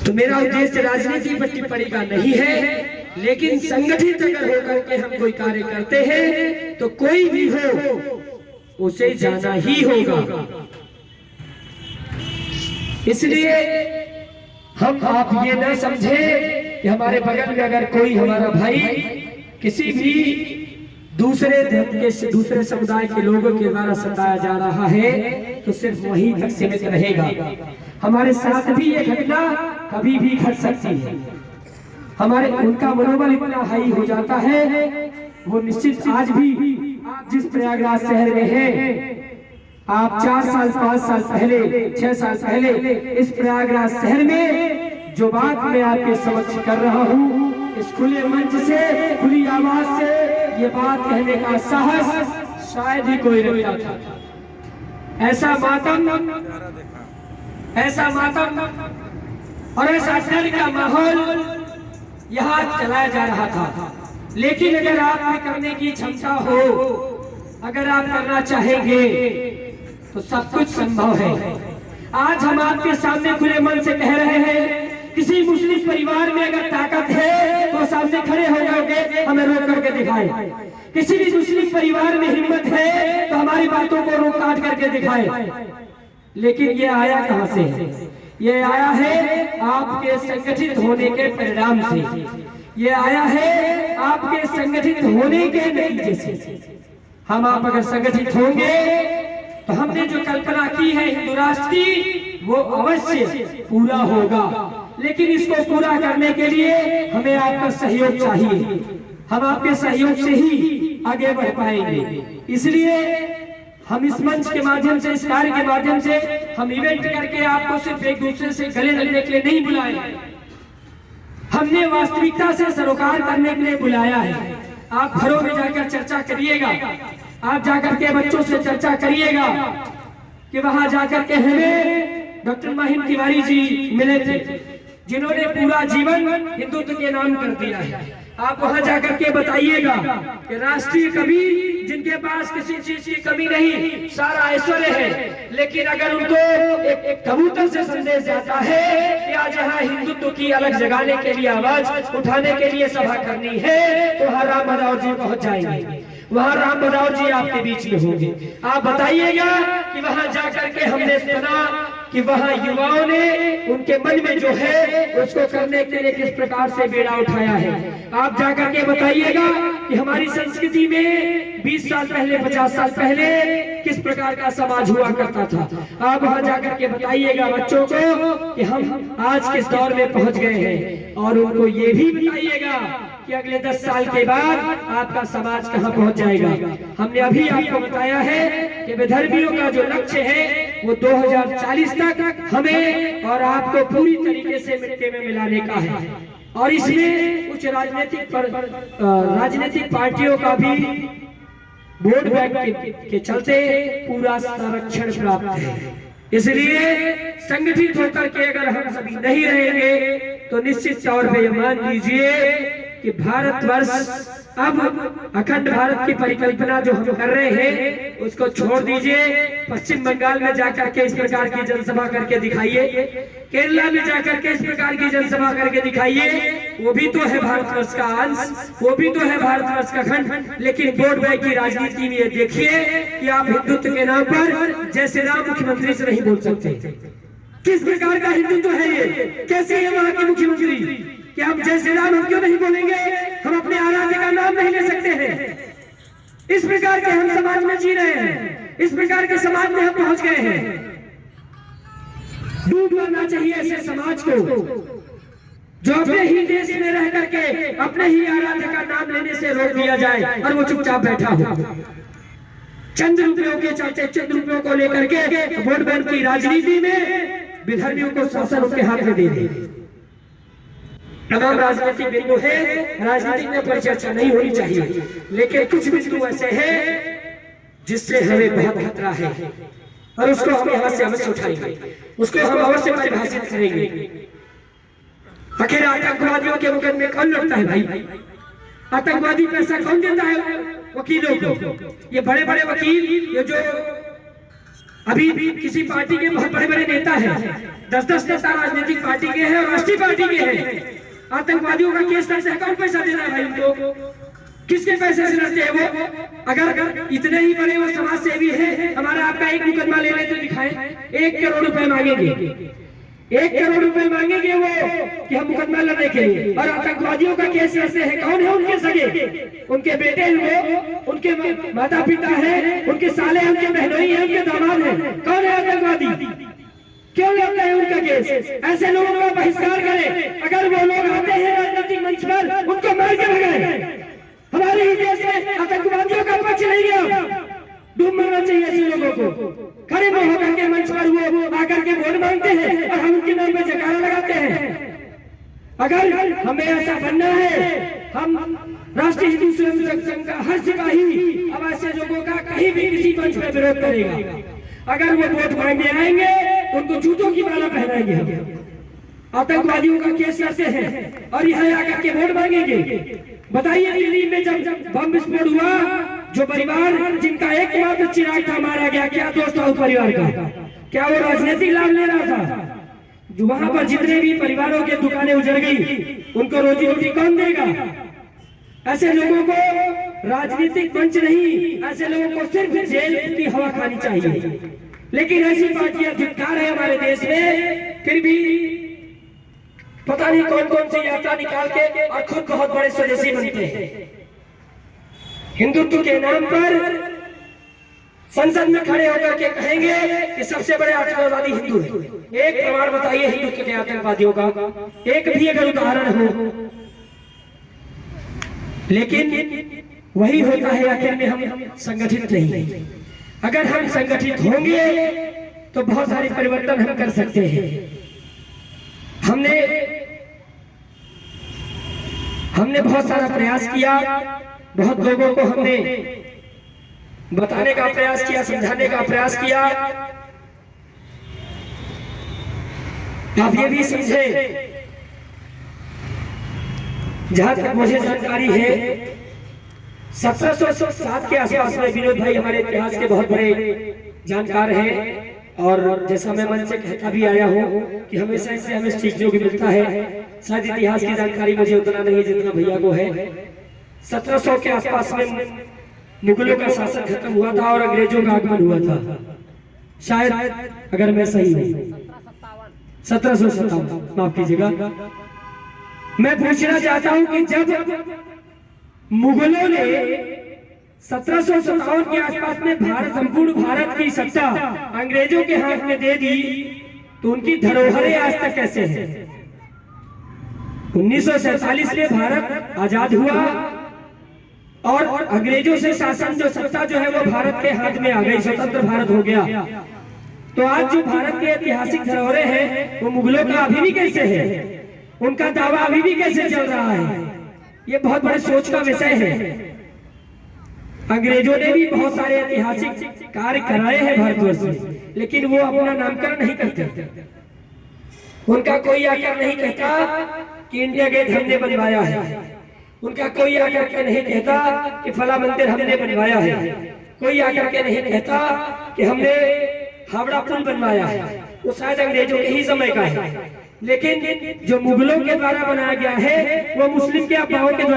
तो मेरा उद्देश्य राजनीति पर टिप्पणी का नहीं है, लेकिन संगठित अगर होकर के हम कोई कार्य करते हैं तो कोई भी हो उसे जाना ही होगा। इसलिए हम आप ये न समझे कि हमारे बगल में अगर कोई हमारा भाई किसी भी दूसरे धर्म के दूसरे समुदाय के लोगों के द्वारा सताया जा रहा है तो सिर्फ वही तक सीमित रहेगा। हमारे साथ भी ये घटना कभी भी घट सकती है। हमारे उनका मनोबल इतना हाई हो जाता है, वो निश्चित आज भी आप जिस प्रयागराज शहर में हैं, आप 4 साल 5 साल पहले 6 साल पहले इस प्रयागराज शहर में जो बात मैं आपके समक्ष कर रहा हूँ, इस खुले मंच से खुली आवाज से ये बात कहने का साहस शायद ही कोई रखता था। ऐसा मातम और ऐसा डर का माहौल यहाँ चलाया जा रहा था। लेकिन अगर आप में करने की क्षमता हो, अगर आप करना चाहेंगे तो सब कुछ संभव है। आज हम आपके सामने खुले मन से कह रहे हैं, किसी मुस्लिम परिवार में अगर ताकत है तो सामने खड़े हो जाओगे, हमें रोक करके दिखाए। किसी भी मुस्लिम परिवार में हिम्मत है तो हमारी बातों को रोक काट करके दिखाए। लेकिन ये आया कहां से है? ये आया है आपके संगठित होने के परिणाम से, ये आया है आपके संगठित होने के नतीजे से। हम आप अगर संगठित होंगे तो हमने जो कल्पना की है हिंदू राष्ट्र की, वो अवश्य पूरा होगा। लेकिन इसको पूरा करने के लिए हमें आपका सहयोग चाहिए। हम आपके सहयोग से ही आगे बढ़ पाएंगे। इसलिए हम इस मंच के माध्यम से, इस कार्य के माध्यम से हम इवेंट करके आपको सिर्फ एक दूसरे से गले लगने के लिए नहीं बुलाए, हमने वास्तविकता से सरोकार करने के लिए बुलाया है। आप घरों में जाकर चर्चा करिएगा, आप जाकर के बच्चों से चर्चा करिएगा कि वहां जाकर के हमें डॉक्टर माहिम तिवारी जी मिले थे, जिन्होंने पूरा जीवन हिंदुत्व के नाम कर दिया है। आप वहां जाकर के बताइएगा कि राष्ट्रीय कवि जिनके पास किसी चीज की कमी नहीं, सारा ऐश्वर्य है, लेकिन अगर उनको एक कबूतर से संदेश जाता है कि आज यहाँ हिंदुत्व की अलग जगाने के लिए, आवाज उठाने के लिए सभा करनी है, तो वहाँ राम भदावर जी पहुंच जाएंगे, वहाँ राम भदावर जी आपके बीच में होंगे। आप बताइएगा कि वहां जाकर के हमने सुना कि वहां युवाओं ने उनके मन में जो है उसको करने के लिए किस प्रकार से बेड़ा उठाया है। आप जाकर के बताइएगा कि हमारी संस्कृति में 20 साल पहले, 50 साल पहले किस प्रकार का समाज हुआ करता था। आप वहां जाकर के बताइएगा बच्चों को कि हम आज किस दौर में पहुंच गए हैं, और उनको ये भी बताइएगा कि अगले 10 साल के बाद आपका समाज कहां पहुंच जाएगा। हमने अभी आपको बताया है कि विधर्मियों का जो लक्ष्य है वो 2040 तक हमें और आपको पूरी तरीके से मिट्टी में मिलाने का है। और इसमें कुछ राजनीतिक पार्टियों का भी वोट बैंक के चलते पूरा संरक्षण प्राप्त है। इसलिए संगठित होकर के अगर हम सभी नहीं रहेंगे तो निश्चित तौर पे मान लीजिए कि भारतवर्ष अब अखंड भारत की परिकल्पना जो हम कर रहे हैं उसको छोड़ दीजिए। पश्चिम बंगाल में जाकर के इस प्रकार की जनसभा करके दिखाइए, केरला में जाकर के इस प्रकार की जनसभा करके दिखाइए, वो भी तो है भारतवर्ष का अंश, वो भी तो है भारतवर्ष का खंड। लेकिन वोट बैंक की राजनीति में देखिए कि आप हिंदुत्व के नाम पर जय श्री राम मुख्यमंत्री से नहीं बोल सकते। किस प्रकार का हिंदुत्व है ये? कैसे है वहां के मुख्यमंत्री कि हम जय श्री राम हम क्यों नहीं बोलेंगे? हम अपने आराध्य का नाम नहीं ले सकते हैं। इस प्रकार के हम समाज में जी रहे हैं, इस प्रकार के समाज में हम पहुंच गए हैं। डूब जाना चाहिए ऐसे समाज को जो अपने ही देश में रह करके अपने ही आराध्य का नाम लेने से रोक दिया जाए और वो चुपचाप बैठा हो। चंद रुपयों के चलते, चंद रुपयों को लेकर के वोट बैंक की राजनीति में विधर्मियों को शासन उनके हाथ में दे दे। तमाम राजनीतिक बिंदु है, राजनीतिक में परिचर्चा नहीं होनी चाहिए, लेकिन कुछ बिंदु ऐसे हैं जिससे हमें बहुत खतरा है और उसको हम यहाँ से अवश्य उठाएंगे, उसको हम अवश्य परिभाषित करेंगे। आखिर आतंकवादियों के मुकदमे कौन लड़ता है भाई? आतंकवादी पैसा कौन देता है? वकीलों को। ये बड़े बड़े वकील, ये जो अभी भी किसी पार्टी के बहुत बड़े बड़े नेता हैं, 10-10 नेता राजनीतिक पार्टी के हैं और राष्ट्रीय पार्टी के हैं, आतंकवादियों का केस करते हैं, कौन पैसा दे रहा है भाई उनको? किसके पैसे से लड़ते हैं वो? अगर इतने ही बड़े वो समाज सेवी है, हमारा आपका एक मुकदमा ले ले तो दिखाएं, 1 करोड़ रुपए मांगेंगे, 1 करोड़ रुपए मांगेंगे वो कि हम मुकदमा लड़ने के लिए, और आतंकवादियों का केस ऐसे है, कौन है उनके सगे? उनके बेटे हैं वो, उनके माता पिता है, उनके साले हैं, उनके बहनोई है, उनके दामाद है, कौन है आतंकवादी? क्यों लड़ते हैं उनका केस? ऐसे लोगों का बहिष्कार करें। अगर वो लोग आते हैं राजनीतिक मंच पर, उनको मार के भगाएं। हमारे ही देश में आतंकवादियों का पक्ष नहीं है, डूब मरना चाहिए ऐसे लोगों को। खड़े में होकर के मंच पर वो आकर के वोट मांगते हैं और हम उनके नाम पे जयकारा लगाते हैं। अगर हमें ऐसा बनना है, हम राष्ट्रीय हिंदू स्वयं संघ का हर सिपाही अब ऐसे लोगों का कहीं भी किसी मंच पर विरोध करेगा। अगर वो वोट मांगने आएंगे तो उनको जूतों की माला पहनाएंगे। हम आतंकवादियों का केस करते हैं और यहाँ आकर के वोट मांगेंगे। बताइए दिल्ली में जब बम विस्फोट हुआ, जो परिवार जिनका एकमात्र चिराग था मारा गया, क्या दोस्त था उस परिवार का? क्या वो राजनीतिक लाभ ले रहा था? जो वहां पर जितने भी परिवारों की दुकानें उजड़ गई, उनको रोजी रोटी कौन देगा? ऐसे लोगों को राजनीतिक मंच नहीं, ऐसे लोगों को सिर्फ जेल की हवा खानी चाहिए। लेकिन ऐसी पार्टियां धिक्कार है हमारे देश में, फिर भी पता नहीं कौन कौन सी यात्रा निकाल के और खुद बहुत बड़े स्वदेशी बनते हैं। हिंदुत्व के नाम पर संसद में खड़े होकर के कहेंगे कि सबसे बड़े आतंकवादी हिंदू है। एक प्रमाण बताइए हिंदुत्व के आतंकवादियों का, एक भी अगर उदाहरण हो। लेकिन वही होता है, आखिर में हम संगठित नहीं। अगर हम संगठित होंगे तो बहुत सारे परिवर्तन हम कर सकते हैं। हमने बहुत सारा प्रयास किया, बहुत लोगों को हमने बताने का प्रयास किया, समझाने का प्रयास किया। आप ये भी समझे, जहां तक मुझे जानकारी है 1707 के आसपास में विनोद भाई हमारे इतिहास के बहुत बड़े जानकार हैं, और जैसा मैं मन से कहता भी आया हूँ कि हमेशा इससे हमें सीखने को मिलता है। शायद इतिहास की जानकारी मुझे उतना नहीं है जितना भैया को है। 1700 के आसपास में मुगलों का शासन खत्म हुआ था और अंग्रेजों का आगमन हुआ था, शायद अगर मैं सही हूँ 1757, माफ कीजिएगा। मैं पूछना चाहता हूं कि जब मुगलों ने 1757 के आसपास में संपूर्ण भारत की सत्ता अंग्रेजों के हाथ में दे दी, तो उनकी धरोहरें आज तक कैसे हैं? 1947 में भारत आजाद हुआ और अंग्रेजों से शासन जो सत्ता जो है वो भारत के हाथ में आ गई, स्वतंत्र भारत हो गया। तो आज जो भारत के ऐतिहासिक धरोहरें हैं वो मुगलों का अभी भी कैसे है? उनका दावा अभी भी कैसे चल रहा है? ये बहुत बड़े सोच का विषय है। अंग्रेजों ने भी बहुत सारे ऐतिहासिक कार्य कराए हैं भारतवर्ष में, लेकिन वो अपना नामकरण नहीं करते। उनका कोई आकर नहीं कहता कि इंडिया गेट हमने बनवाया है, उनका कोई आकर के नहीं कहता कि फला मंदिर हमने बनवाया है, कोई आकर के नहीं कहता कि हमने हावड़ा पुल बनवाया है। वो शायद अंग्रेजों के ही समय का है, लेकिन जो मुगलों के द्वारा बनाया गया है वो मुस्लिम के अफवाहों के द्वारा